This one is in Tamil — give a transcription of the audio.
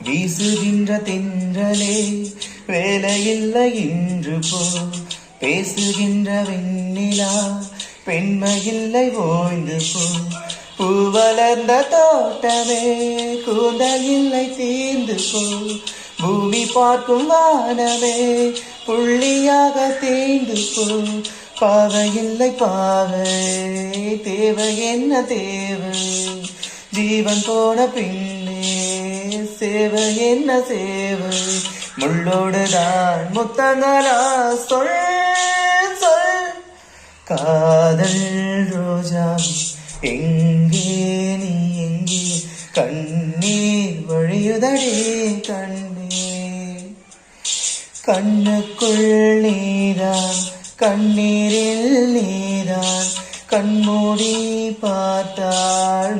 வீசுகின்ற தென்றலே வேலையில்லை இன்று போ, பேசுகின்ற வெண்ணிலா பெண்மையில்லை ஓய்ந்து போ, பூவலர்ந்த தோட்டமே கூந்தல் இல்லை தீர்ந்து போ, பூமி பார்க்கும் வானமே புள்ளியாக தேய்ந்து போ, பாவையில்லை பாவை தேவை என்ன தேவை, ஜீவன் போன பின்னே சேவை என்ன சேவை, முள்ளோடுதான் முத்தங்களா சொல் சொல், காதல் ரோஜா எங்கே நீ எங்கே, கண்ணீர் வழியுதடே கண்ணீர், கண்ணுக்குள் நீதான் கண்ணீரில் நீதான், கண்மூடி பார்த்தால்